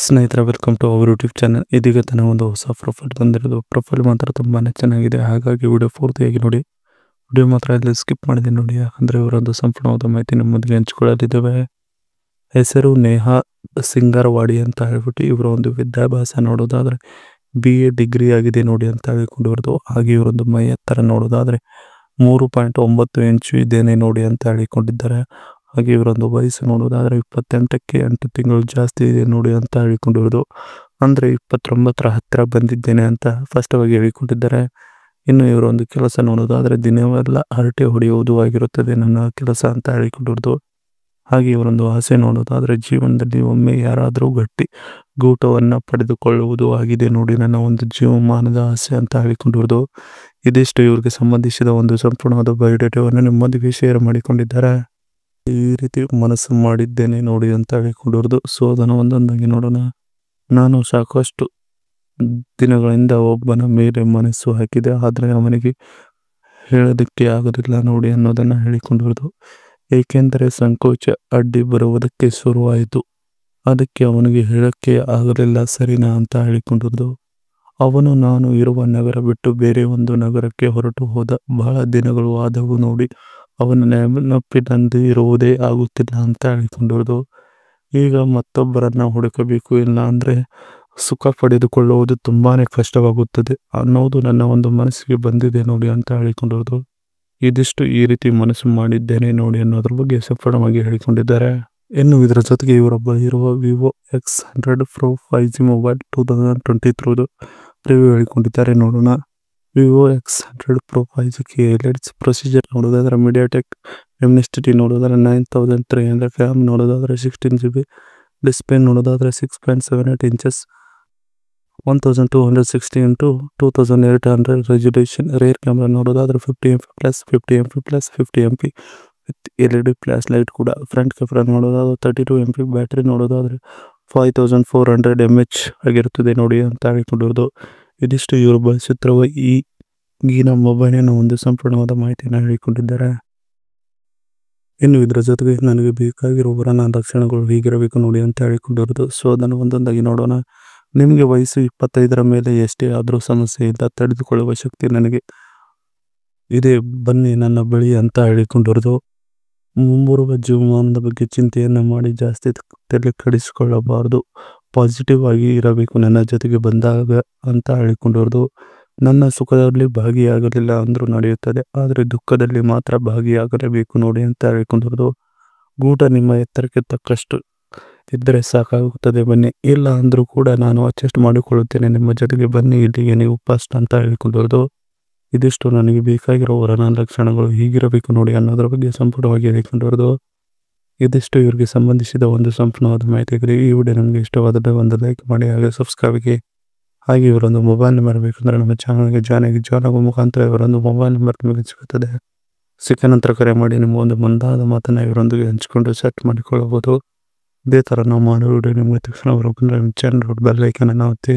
ಸ್ನೇಹಿತರೆ, welcome to our YouTube channel. ಇದೀಗ ತಾನೇ ಒಂದು ಹೊಸ ಪ್ರೊಫೈಲ್ ಬಂದಿರೋದು. ಪ್ರೊಫೈಲ್ ಮಾತ್ರ ತುಂಬಾನೇ ಚೆನ್ನಾಗಿದೆ, ಹಾಗಾಗಿ ವಿಡಿಯೋ ಪೂರ್ತಿಯಾಗಿ ನೋಡಿ. ವಿಡಿಯೋ ಮಾತ್ರ ಇಲ್ಲಿ ಸ್ಕಿಪ್ ಮಾಡಿದೆ ನೋಡಿ, ಯಾಕಂದರೆ ಇವರೊಂದು ಸಂಪೂರ್ಣವಾದ ಮಾಹಿತಿ ನಿಮ್ಮೊಂದಿಗೆ ಹಂಚಿಕೊಳ್ಳಲಿದ್ದೇವೆ. ಹೆಸರು ನೇಹಾ ಸಿಂಗರವಾಡಿ ಅಂತ ಹೇಳ್ಬಿಟ್ಟು ಇವರ ಒಂದು ವಿದ್ಯಾಭ್ಯಾಸ ನೋಡೋದಾದರೆ BA ಡಿಗ್ರಿ ಆಗಿದೆ ನೋಡಿ ಅಂತ ಹೇಳಿಕೊಂಡಿರೋದು. ಹಾಗೆ ಇವರೊಂದು ಮೈ ಎತ್ತರ ನೋಡೋದಾದರೆ 3.9 ಇಂಚು ಇದ್ದೇನೆ ನೋಡಿ ಅಂತ ಹೇಳಿಕೊಂಡಿದ್ದಾರೆ. ಹಾಗೆ ಇವರೊಂದು ವಯಸ್ಸು ನೋಡೋದಾದರೆ 28ಕ್ಕೆ 8 ತಿಂಗಳು ಜಾಸ್ತಿ ಇದೆ ನೋಡಿ ಅಂತ ಹೇಳಿಕೊಂಡಿರೋದು. ಅಂದರೆ 29ರ ಹತ್ತಿರ ಬಂದಿದ್ದೇನೆ ಅಂತ ಸ್ಪಷ್ಟವಾಗಿ ಹೇಳಿಕೊಂಡಿದ್ದಾರೆ. ಇನ್ನು ಇವರೊಂದು ಕೆಲಸ ನೋಡೋದಾದರೆ ದಿನವೆಲ್ಲ ಹರಟೆ ಹೊಡೆಯುವುದು ಆಗಿರುತ್ತದೆ ನನ್ನ ಕೆಲಸ ಅಂತ ಹೇಳಿಕೊಂಡಿರೋದು. ಹಾಗೆ ಇವರೊಂದು ಆಸೆ ನೋಡೋದಾದರೆ ಜೀವನದಲ್ಲಿ ಒಮ್ಮೆ ಯಾರಾದರೂ ಗಟ್ಟಿ ಗೂಟವನ್ನು ಪಡೆದುಕೊಳ್ಳುವುದು ಆಗಿದೆ ನೋಡಿ ನನ್ನ ಒಂದು ಜೀವಮಾನದ ಆಸೆ ಅಂತ ಹೇಳಿಕೊಂಡಿರೋದು. ಇದಿಷ್ಟು ಇವರಿಗೆ ಸಂಬಂಧಿಸಿದ ಒಂದು ಸಂಪೂರ್ಣವಾದ ಬಯೋಡೇಟಾವನ್ನು ನಿಮ್ಮೊಂದಿಗೆ ಶೇರ್ ಮಾಡಿಕೊಂಡಿದ್ದಾರೆ. ಈ ರೀತಿ ಮನಸ್ಸು ಮಾಡಿದ್ದೇನೆ ನೋಡಿ ಅಂತ ಹೇಳಿಕೊಂಡಿರೋದು. ಸೊ ಅದನ್ನು ಒಂದೊಂದಾಗಿ ನೋಡೋಣ. ನಾನು ಸಾಕಷ್ಟು ದಿನಗಳಿಂದ ಒಬ್ಬನ ಮೇಲೆ ಮನಸ್ಸು ಹಾಕಿದೆ, ಆದರೆ ಅವನಿಗೆ ಹೇಳೋದಕ್ಕೆ ಆಗೋದಿಲ್ಲ ನೋಡಿ ಅನ್ನೋದನ್ನು ಹೇಳಿಕೊಂಡಿರೋದು. ಏಕೆಂದರೆ ಸಂಕೋಚ ಅಡ್ಡಿ ಬರುವುದಕ್ಕೆ ಶುರುವಾಯಿತು, ಅದಕ್ಕೆ ಅವನಿಗೆ ಹೇಳೋಕ್ಕೆ ಆಗಲಿಲ್ಲ ಸರಿನಾ ಅಂತ ಹೇಳಿಕೊಂಡಿರೋದು. ಅವನು ನಾನು ಇರುವ ನಗರ ಬಿಟ್ಟು ಬೇರೆ ಒಂದು ನಗರಕ್ಕೆ ಹೊರಟು ಹೋದ. ಬಹಳ ದಿನಗಳು ಆದವು ನೋಡಿ, ಅವನ ನೆನಪಿನಲ್ಲಿ ಇರುವುದೇ ಆಗುತ್ತಿಲ್ಲ ಅಂತ ಹೇಳಿಕೊಂಡಿರೋದು. ಈಗ ಮತ್ತೊಬ್ಬರನ್ನು ಹುಡುಕಬೇಕು, ಇಲ್ಲ ಅಂದರೆ ಸುಖ ಪಡೆದುಕೊಳ್ಳುವುದು ತುಂಬಾ ಕಷ್ಟವಾಗುತ್ತದೆ ಅನ್ನೋದು ನನ್ನ ಒಂದು ಮನಸ್ಸಿಗೆ ಬಂದಿದೆ ನೋಡಿ ಅಂತ ಹೇಳಿಕೊಂಡಿರೋದು. ಇದಿಷ್ಟು ಈ ರೀತಿ ಮನಸ್ಸು ಮಾಡಿದ್ದೇನೆ ನೋಡಿ ಅನ್ನೋದ್ರ ಬಗ್ಗೆ ಸಂಪೂರ್ಣವಾಗಿ ಹೇಳಿಕೊಂಡಿದ್ದಾರೆ. ಇನ್ನು ಇದರ ಜೊತೆಗೆ ಇವರೊಬ್ಬ ಇರುವ Vivo X100 Pro 5G mobile 2023 review ಹೇಳಿಕೊಂಡಿದ್ದಾರೆ. ನೋಡೋಣ. Vivo X100 Pro 5G highlights. Procedure ನೋಡೋದಾದರೆ ಮೀಡಿಯಾಟೆಕ್ Dimensity ನೋಡೋದಾದರೆ 9300, ರ್ಯಾಮ್ ನೋಡೋದಾದರೆ 16GB, ಡಿಸ್ಪ್ಲೇ ನೋಡೋದಾದರೆ 6.78 inches, 1260x2800 resolution. Rare camera ನೋಡೋದಾದರೆ 50MP+, with LED flash light ಕೂಡ. ಫ್ರಂಟ್ ಕ್ಯಾಮ್ರಾ ನೋಡೋದಾದರೆ 32MP, ಬ್ಯಾಟ್ರಿ ನೋಡೋದಾದರೆ 5400 mAh ಆಗಿರುತ್ತದೆ ನೋಡಿ ಅಂತ ಹೇಳಿಕೊಂಡಿರೋದು. ಇದಿಷ್ಟು ಇವರು ಬಳಸುತ್ತಿರುವ ಈಗಿನ ಮೊಬೈಲಿನ ಒಂದು ಸಂಪೂರ್ಣವಾದ ಮಾಹಿತಿಯನ್ನು ಹೇಳಿಕೊಂಡಿದ್ದಾರೆ. ಇನ್ನು ಇದರ ಜೊತೆಗೆ ನನಗೆ ಬೇಕಾಗಿರುವ ಲಕ್ಷಣಗಳು ಹೀಗಿರಬೇಕು ನೋಡಿ ಅಂತ ಹೇಳಿಕೊಂಡಿರೋದು. ಸೊ ಅದನ್ನು ಒಂದೊಂದಾಗಿ ನೋಡೋಣ. ನಿಮಗೆ ವಯಸ್ಸು 25ರ ಮೇಲೆ ಎಷ್ಟೇ ಆದರೂ ಸಮಸ್ಯೆ ಇಲ್ಲ, ತಡೆದುಕೊಳ್ಳುವ ಶಕ್ತಿ ನನಗೆ ಇದೆ, ಬನ್ನಿ ನನ್ನ ಬಳಿ ಅಂತ ಹೇಳಿಕೊಂಡಿರೋದು. ಮುಂಬರುವ ಜೀವಮಾನದ ಬಗ್ಗೆ ಚಿಂತೆಯನ್ನು ಮಾಡಿ ಜಾಸ್ತಿ ತಲೆ ಕೆಡಿಸಿಕೊಳ್ಳಬಾರ್ದು, ಪಾಸಿಟಿವ್ ಆಗಿ ಇರಬೇಕು ನನ್ನ ಜೊತೆಗೆ ಬಂದಾಗ ಅಂತ ಹೇಳಿಕೊಂಡಿರೋದು. ನನ್ನ ಸುಖದಲ್ಲಿ ಭಾಗಿಯಾಗಲಿಲ್ಲ ಅಂದರೂ ನಡೆಯುತ್ತದೆ, ಆದರೆ ದುಃಖದಲ್ಲಿ ಮಾತ್ರ ಭಾಗಿಯಾಗಲೇಬೇಕು ನೋಡಿ ಅಂತ ಹೇಳಿಕೊಂಡಿರೋದು. ಗೂಟ ನಿಮ್ಮ ಎತ್ತರಕ್ಕೆ ತಕ್ಕಷ್ಟು ಇದ್ದರೆ ಸಾಕಾಗುತ್ತದೆ, ಬನ್ನಿ. ಇಲ್ಲ ಅಂದರೂ ಕೂಡ ನಾನು ಅಡ್ಜಸ್ಟ್ ಮಾಡಿಕೊಳ್ಳುತ್ತೇನೆ, ನಿಮ್ಮ ಜೊತೆಗೆ ಬನ್ನಿ, ಇಲ್ಲಿಗೆ ನೀವು ಫಸ್ಟ್ ಅಂತ ಹೇಳಿಕೊಂಡಿರೋದು. ಇದಿಷ್ಟು ನನಗೆ ಬೇಕಾಗಿರೋ ಲಕ್ಷಣಗಳು ಹೀಗಿರಬೇಕು ನೋಡಿ ಅನ್ನೋದ್ರ ಬಗ್ಗೆ ಸಂಪೂರ್ಣವಾಗಿ ಹೇಳಿಕೊಂಡಿರೋದು. ಇದಿಷ್ಟು ಇವರಿಗೆ ಸಂಬಂಧಿಸಿದ ಒಂದು ಸಂಪೂರ್ಣವಾದ ಮಾಹಿತಿಗಳು. ಈ ವಿಡಿಯೋ ನಮಗೆ ಇಷ್ಟವಾದರೆ ಒಂದು ಲೈಕ್ ಮಾಡಿ, ಹಾಗೆ ಸಬ್ಸ್ಕ್ರೈಬ್ಗೆ. ಹಾಗೆ ಇವರೊಂದು ಮೊಬೈಲ್ ನಂಬರ್ ಬೇಕಂದರೆ ನಮ್ಮ ಚಾನಲ್ಗೆ ಜಾಯ್ನ್ ಆಗೋ ಮುಖಾಂತರ ಇವರೊಂದು ಮೊಬೈಲ್ ನಂಬರ್ ನಿಮಗೆ ಸಿಗುತ್ತದೆ. ಸಿಕ್ಕ ನಂತರ ಕರೆ ಮಾಡಿ ನಿಮ್ಮ ಒಂದು ಮುಂದಾದ ಮಾತನ್ನು ಇವರೊಂದಿಗೆ ಹಂಚಿಕೊಂಡು ಸೆಟ್ ಮಾಡಿಕೊಳ್ಳಬಹುದು. ಇದೇ ಥರ ನಾವು ಮಾಡೋ ವಿಡಿಯೋ ನಿಮಗೆ ತಕ್ಷಣ ಬರಬೇಕಂದ್ರೆ ನಮ್ಮ ಚಾನಲ್ ಬೆಲ್ ಐಕನ್ ಒತ್ತಿ.